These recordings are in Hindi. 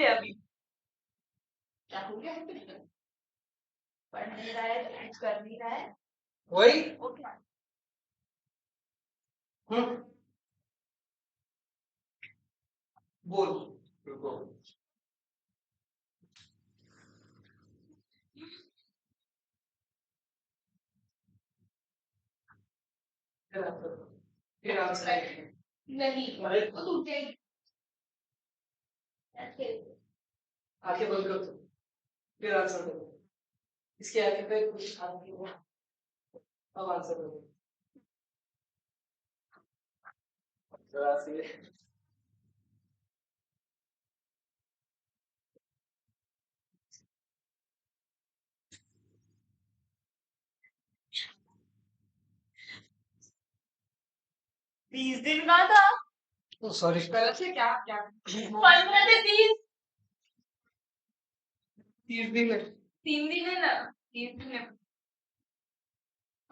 पे अभी क्या हो गया है पढ़ नहीं रहा है तो कुछ कर नहीं रहा है वही ओके बोल रुको फिर आंसर नहीं अरे तू क्या ऐसे आंखें बंद करो तुम, फिर आंसर करो। इसके आगे पे कुछ खाने की हो, अब आंसर करो जरा से। बीस दिन का था सॉरी पहले से क्या क्या 15 से 30 30 दिन है। 3 दिन है ना 30 दिन है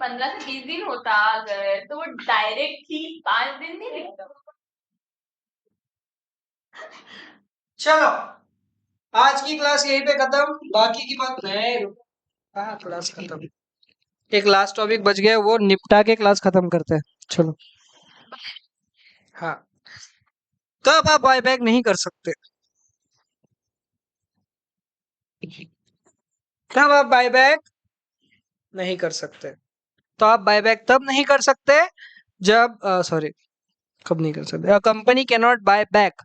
15 से 20 दिन होता अगर तो वो डायरेक्टली 5 दिन नहीं लिखता चलो आज की क्लास यहीं पे खत्म, बाकी की बात नहीं। कहाँ क्लास खत्म, एक लास्ट टॉपिक बच गया, वो निपटा के क्लास खत्म करते हैं। चलो हाँ, कब आप बायबैक नहीं कर सकते, कब आप बायबैक नहीं कर सकते? तो आप बायबैक तब नहीं कर सकते जब सॉरी कब नहीं कर सकते, company can not buy back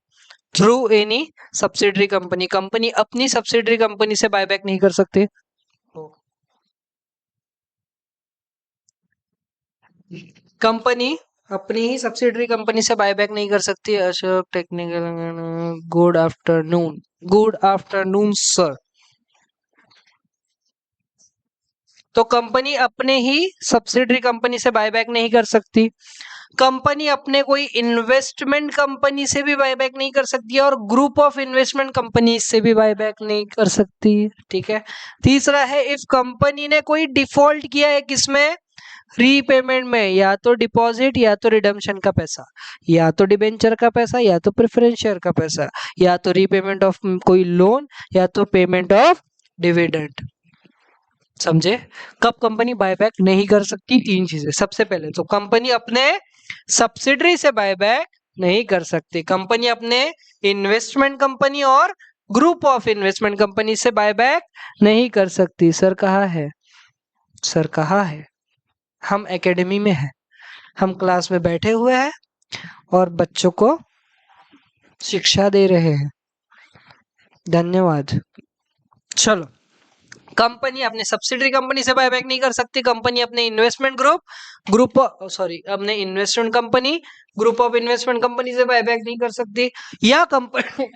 through any subsidiary company, company अपनी सब्सिडरी कंपनी से बायबैक नहीं कर सकती। कंपनी अपनी ही सब्सिडरी कंपनी से बायबैक नहीं कर सकती। Ashok technical, good afternoon, good afternoon sir. तो कंपनी अपने ही सब्सिडरी कंपनी से बायबैक नहीं कर सकती, कंपनी अपने कोई इन्वेस्टमेंट कंपनी से भी बायबैक नहीं कर सकती और ग्रुप ऑफ इन्वेस्टमेंट कंपनी से भी बायबैक नहीं कर सकती। ठीक है, तीसरा है इफ कंपनी ने कोई डिफॉल्ट किया है किसमें, रीपेमेंट में, या तो डिपॉजिट या तो रिडम्पशन का पैसा, या तो डिबेंचर का पैसा या तो प्रेफरेंस शेयर का पैसा, या तो रीपेमेंट ऑफ कोई लोन या तो पेमेंट ऑफ डिविडेंड। समझे? कब कंपनी बायबैक नहीं कर सकती? तीन चीजें। सबसे पहले तो कंपनी अपने सब्सिडरी से बायबैक नहीं कर सकती, कंपनी अपने इन्वेस्टमेंट कंपनी और ग्रुप ऑफ इन्वेस्टमेंट कंपनी से बायबैक नहीं कर सकती। सर कहाँ है, सर कहाँ है? हम एकेडमी में हैं, हम क्लास में बैठे हुए हैं और बच्चों को शिक्षा दे रहे हैं। धन्यवाद। चलो, कंपनी अपने सब्सिडरी कंपनी से बायबैक नहीं कर सकती, कंपनी अपने इन्वेस्टमेंट ग्रुप सॉरी अपने investment company group of investment company से बायबैक नहीं कर सकती, या कंपनी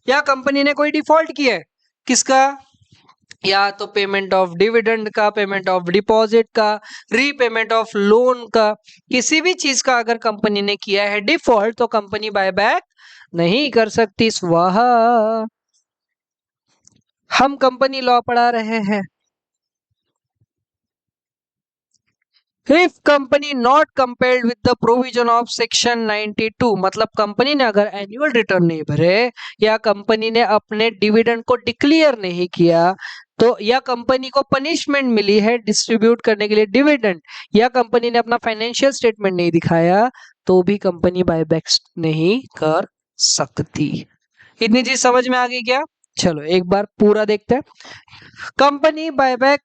या कंपनी ने कोई डिफॉल्ट किया है किसका, या तो पेमेंट ऑफ डिविडेंड का, पेमेंट ऑफ डिपॉजिट का, रीपेमेंट ऑफ लोन का, किसी भी चीज का अगर कंपनी ने किया है डिफॉल्ट तो कंपनी बायबैक नहीं कर सकती। स्वाहा। हम कंपनी लॉ पढ़ा रहे हैं। If company not compared with the provision of section 92, मतलब कंपनी ने अगर एनुअल रिटर्न नहीं भरे या कंपनी ने अपने डिविडेंड को डिक्लेयर नहीं किया तो, या कंपनी को पनिशमेंट मिली है डिस्ट्रीब्यूट करने के लिए डिविडेंड, या कंपनी ने अपना फाइनेंशियल स्टेटमेंट नहीं दिखाया तो भी कंपनी बायबैक नहीं कर सकती। इतनी चीज समझ में आ गई क्या? चलो एक बार पूरा देखते हैं। कंपनी बायबैक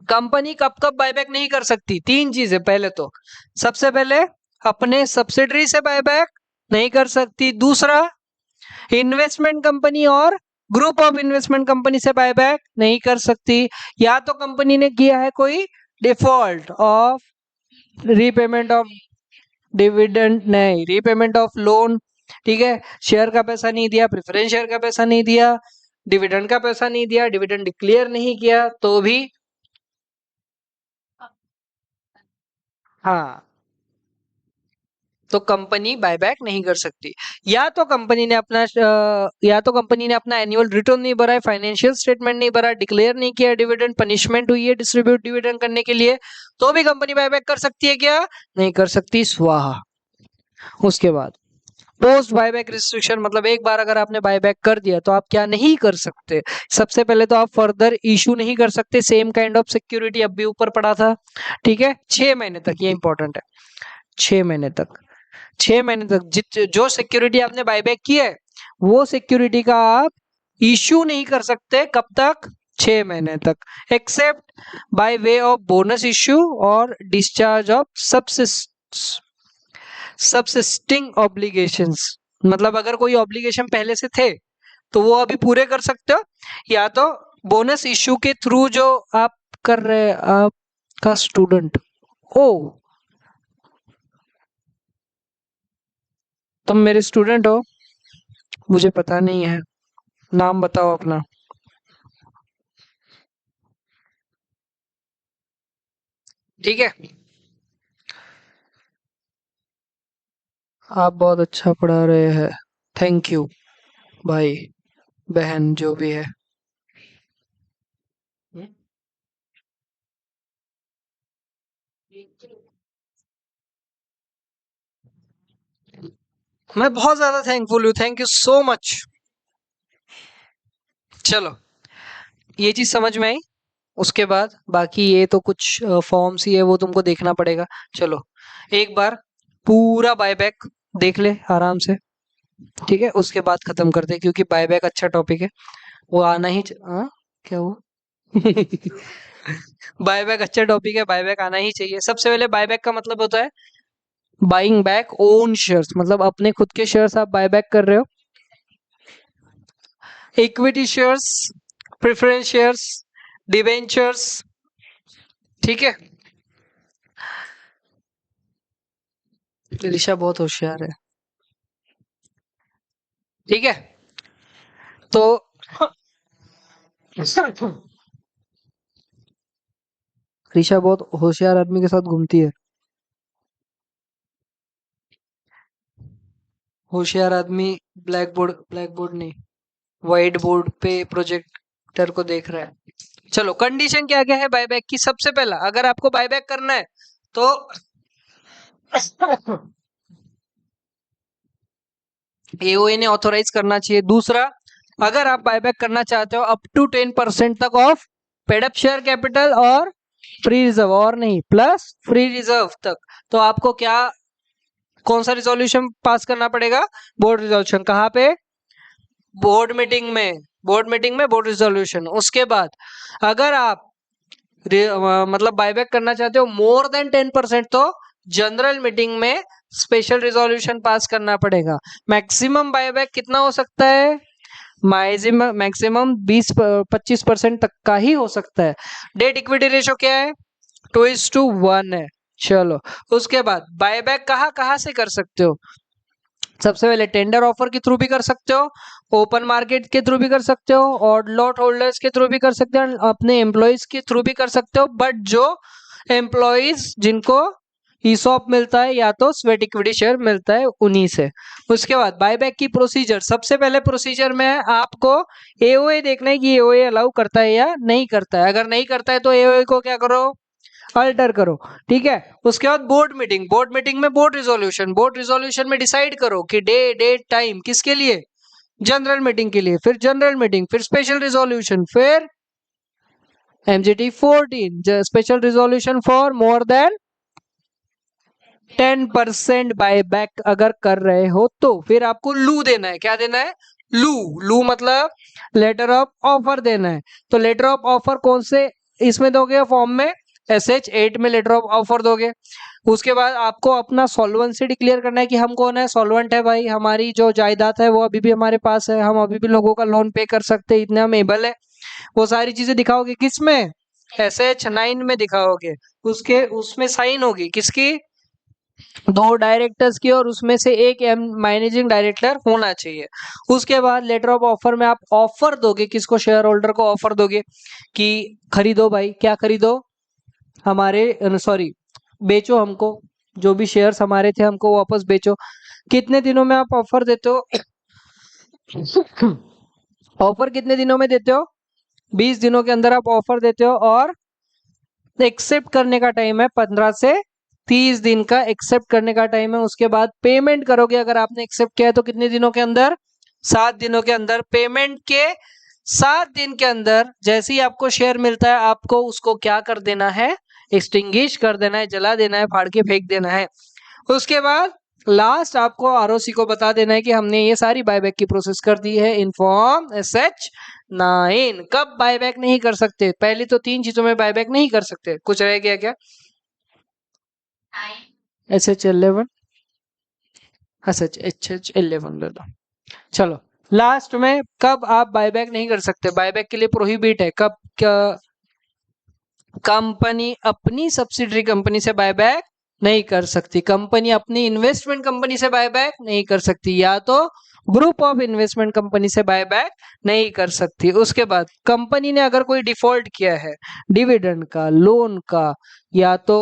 कंपनी कब कब बायबैक नहीं कर सकती? तीन चीजें। पहले तो सबसे पहले अपने सब्सिडरी से बायबैक नहीं कर सकती, दूसरा इन्वेस्टमेंट कंपनी और ग्रुप ऑफ इन्वेस्टमेंट कंपनी से बायबैक नहीं कर सकती, या तो कंपनी ने किया है कोई default of repayment of dividend, नहीं रीपेमेंट ऑफ लोन, ठीक है, शेयर का पैसा नहीं दिया, प्रेफरेंस शेयर का पैसा नहीं दिया, डिविडेंड का पैसा नहीं दिया, डिविडेंड डिक्लेयर नहीं किया तो भी हाँ, तो कंपनी बायबैक नहीं कर सकती। या तो कंपनी ने अपना एनुअल रिटर्न नहीं भरा है, फाइनेंशियल स्टेटमेंट नहीं भरा, डिक्लेयर नहीं किया, डिविडेंड पनिशमेंट हुई है डिस्ट्रीब्यूट डिविडेंड करने के लिए, तो भी कंपनी बायबैक कर सकती है क्या? नहीं कर सकती। स्वाहा। उसके बाद पोस्ट बायबैक रिस्ट्रिक्शन, मतलब एक बार अगर आपने बायबैक कर दिया तो आप क्या नहीं कर सकते। सबसे पहले तो आप फर्दर इशू नहीं कर सकते सेम काइंड ऑफ सिक्योरिटी, अब भी ऊपर पड़ा था, ठीक है। 6 महीने तक, ये इंपॉर्टेंट है, 6 महीने तक, 6 महीने तक जो सिक्योरिटी आपने बायबैक की है वो सिक्योरिटी का आप इशू नहीं कर सकते। कब तक? 6 महीने तक, except by way of bonus issue और डिस्चार्ज ऑफ सबसिस्टिंग ऑब्लिगेशंस। मतलब अगर कोई ऑब्लिगेशन पहले से थे तो वो अभी पूरे कर सकते हो, या तो बोनस इश्यू के थ्रू जो आप कर रहे हैं आपका स्टूडेंट। ओ, तुम मेरे स्टूडेंट हो? मुझे पता नहीं है, नाम बताओ अपना। ठीक है, आप बहुत अच्छा पढ़ा रहे हैं, थैंक यू भाई बहन जो भी है। मैं बहुत ज्यादा थैंकफुल हूँ, थैंक यू सो मच। चलो, ये चीज समझ में आई। उसके बाद बाकी ये तो कुछ फॉर्म्स ही है, वो तुमको देखना पड़ेगा। चलो एक बार पूरा बायबैक देख ले आराम से, ठीक है, उसके बाद खत्म कर दे, क्योंकि बायबैक अच्छा टॉपिक है, वो आना ही क्या हुआ? बायबैक अच्छा टॉपिक है, बायबैक आना ही चाहिए। सबसे पहले बायबैक का मतलब होता है बाइंग बैक ओन शेयर्स, मतलब अपने खुद के शेयर्स आप बायबैक कर रहे हो। Equity shares, preference shares, debentures, ठीक है। ऋषा बहुत होशियार है, ठीक है। तो ऋषा बहुत होशियार आदमी के साथ घूमती है। होशियार आदमी ब्लैक बोर्ड नहीं, व्हाइट बोर्ड पे प्रोजेक्टर को देख रहा है। चलो कंडीशन क्या क्या है बायबैक की। सबसे पहला, अगर आपको बायबैक करना है तो एओए ने ऑथोराइज करना चाहिए। दूसरा, अगर आप बायबैक करना चाहते हो अप टू 10% तक ऑफ पेडअप शेयर कैपिटल और फ्री रिजर्व, और नहीं प्लस फ्री रिजर्व तक, तो आपको क्या, कौन सा रिजोल्यूशन पास करना पड़ेगा? Board resolution. कहाँ पे? बोर्ड मीटिंग में, बोर्ड मीटिंग में बोर्ड रिजोल्यूशन। उसके बाद अगर आप मतलब बायबैक करना चाहते हो मोर देन 10%, तो जनरल मीटिंग में स्पेशल रिजोल्यूशन पास करना पड़ेगा। मैक्सिमम बायबैक कितना हो सकता है? मैक्सिमम 20-25% तक का ही हो सकता है। डेट इक्विटी रेशो क्या है? 2:1 है। चलो, उसके बाद बायबैक कहाँ कहाँ से कर सकते हो? सबसे पहले टेंडर ऑफर के थ्रू भी कर सकते हो, ओपन मार्केट के थ्रू भी कर सकते हो, और लॉट होल्डर्स के थ्रू भी कर सकते हो, अपने एम्प्लॉयज के थ्रू भी कर सकते हो। बट जो एम्प्लॉयज जिनको ईसॉप मिलता है या तो स्वेट इक्विटी शेयर मिलता है, उन्हीं से। उसके बाद बायबैक की प्रोसीजर, सबसे पहले प्रोसीजर में आपको एओए देखना है कि एओए अलाउ करता है या नहीं करता है। अगर नहीं करता है तो एओए को क्या करो? अल्टर करो, ठीक है। उसके बाद बोर्ड मीटिंग, बोर्ड मीटिंग में बोर्ड रिजोल्यूशन, बोर्ड रिजोल्यूशन में डिसाइड करो कि डे डेट टाइम किसके लिए? जनरल मीटिंग के लिए। फिर जनरल मीटिंग, फिर स्पेशल रिजोल्यूशन, फिर MGT 14 special resolution for more than 10% buyback अगर कर रहे हो तो फिर आपको लू देना है। क्या देना है? लू। लू मतलब लेटर ऑफ ऑफर देना है। तो लेटर ऑफ ऑफर कौन से इसमें दोगे? फॉर्म में SH8 में लेटर ऑफ ऑफर दोगे। उसके बाद आपको अपना सॉल्वेंसी डिक्लेयर करना है कि हम कौन है? सॉल्वेंट है भाई, हमारी जो जायदाद है वो अभी भी हमारे पास है, हम अभी भी लोगों का लोन पे कर सकते हैं, इतने हम एबल है। वो सारी चीजें दिखाओगे किसमें? SH9 में दिखाओगे। उसके उसमें साइन होगी किसकी? 2 डायरेक्टर्स की, और उसमें से एक मैनेजिंग डायरेक्टर होना चाहिए। उसके बाद लेटर ऑफ ऑफर में आप ऑफर दोगे किसको? शेयर होल्डर को ऑफर दोगे कि खरीदो भाई, क्या खरीदो? हमारे, सॉरी, बेचो हमको, जो भी शेयर्स हमारे थे हमको वापस बेचो। कितने दिनों में आप ऑफर देते हो? ऑफर कितने दिनों में देते हो? 20 दिनों के अंदर आप ऑफर देते हो, और एक्सेप्ट करने का टाइम है 15 से 30 दिन का एक्सेप्ट करने का टाइम है। उसके बाद पेमेंट करोगे, अगर आपने एक्सेप्ट किया है तो कितने दिनों के अंदर? 7 दिनों के अंदर। पेमेंट के 7 दिन के अंदर जैसे ही आपको शेयर मिलता है, आपको उसको क्या कर देना है? एक्सटिंग्विश कर देना है, जला देना है, फाड़ के फेंक देना है। उसके बाद लास्ट आपको आरओसी को बता देना है कि हमने ये सारी बायबैक की प्रोसेस कर दी है इन फॉर्म SH9। कब बायबैक नहीं कर सकते? पहली तो 3 चीजों में बायबैक नहीं कर सकते। कुछ रह गया क्या? SH11, SH11 ले लो। चलो लास्ट में कब आप बायबैक नहीं कर सकते? बायबैक के लिए प्रोहिबिट है। कब? क्या कंपनी अपनी सब्सिडरी कंपनी से बायबैक नहीं कर सकती। कंपनी अपनी इन्वेस्टमेंट कंपनी से बायबैक नहीं कर सकती, या तो ग्रुप ऑफ इन्वेस्टमेंट कंपनी से बायबैक नहीं कर सकती। उसके बाद कंपनी ने अगर कोई डिफॉल्ट किया है डिविडेंड का, लोन का, या तो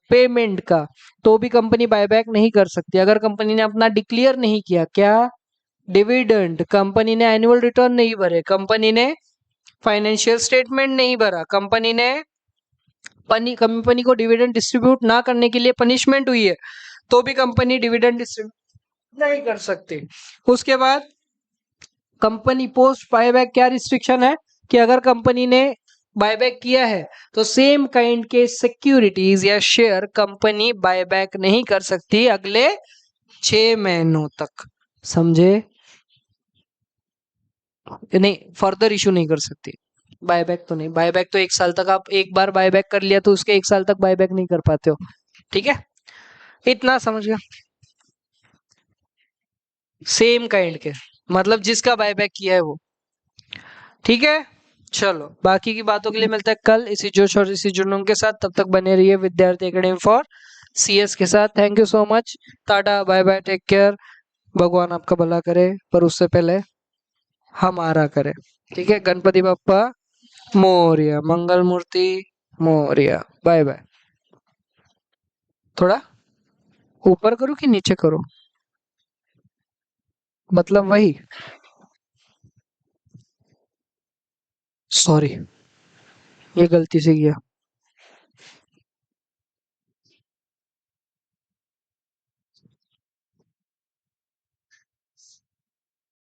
पेमेंट का, तो भी कंपनी बायबैक नहीं कर सकती। अगर कंपनी ने अपना डिक्लेयर नहीं किया, क्या? डिविडेंड, कंपनी ने एनुअल रिटर्न नहीं भरे, कंपनी ने फाइनेंशियल स्टेटमेंट नहीं भरा, कंपनी ने कंपनी को डिविडेंड डिस्ट्रीब्यूट ना करने के लिए पनिशमेंट हुई है, तो भी कंपनी डिविडेंड डिस्ट्रीब्यूट नहीं कर सकती। उसके बाद कंपनी पोस्ट बायबैक क्या रिस्ट्रिक्शन है कि अगर कंपनी ने बायबैक किया है तो सेम काइंड के सिक्योरिटीज या शेयर कंपनी बायबैक नहीं कर सकती अगले 6 महीनों तक। समझे? नहीं, फर्दर इशू नहीं कर सकती। बायबैक तो नहीं, बायबैक तो 1 साल तक, आप एक बार बायबैक कर लिया तो उसके 1 साल तक बायबैक नहीं कर पाते हो। ठीक है, इतना समझ गया? सेम काइंड के मतलब जिसका बायबैक किया है वो। ठीक है, चलो बाकी की बातों के लिए मिलता है कल इसी जोश और इसी जुनून के साथ। तब तक बने रहिए विद्यार्थी एकेडमी फॉर CS के साथ। Thank you so much. Tata, bye bye, take care. भगवान आपका भला करे, पर उससे पहले हमारा करे। ठीक है, गणपति बप्पा मोरया, मंगल मूर्ति मोरया। Bye bye. थोड़ा ऊपर करो कि नीचे करो? मतलब वही, सॉरी ये गलती से किया।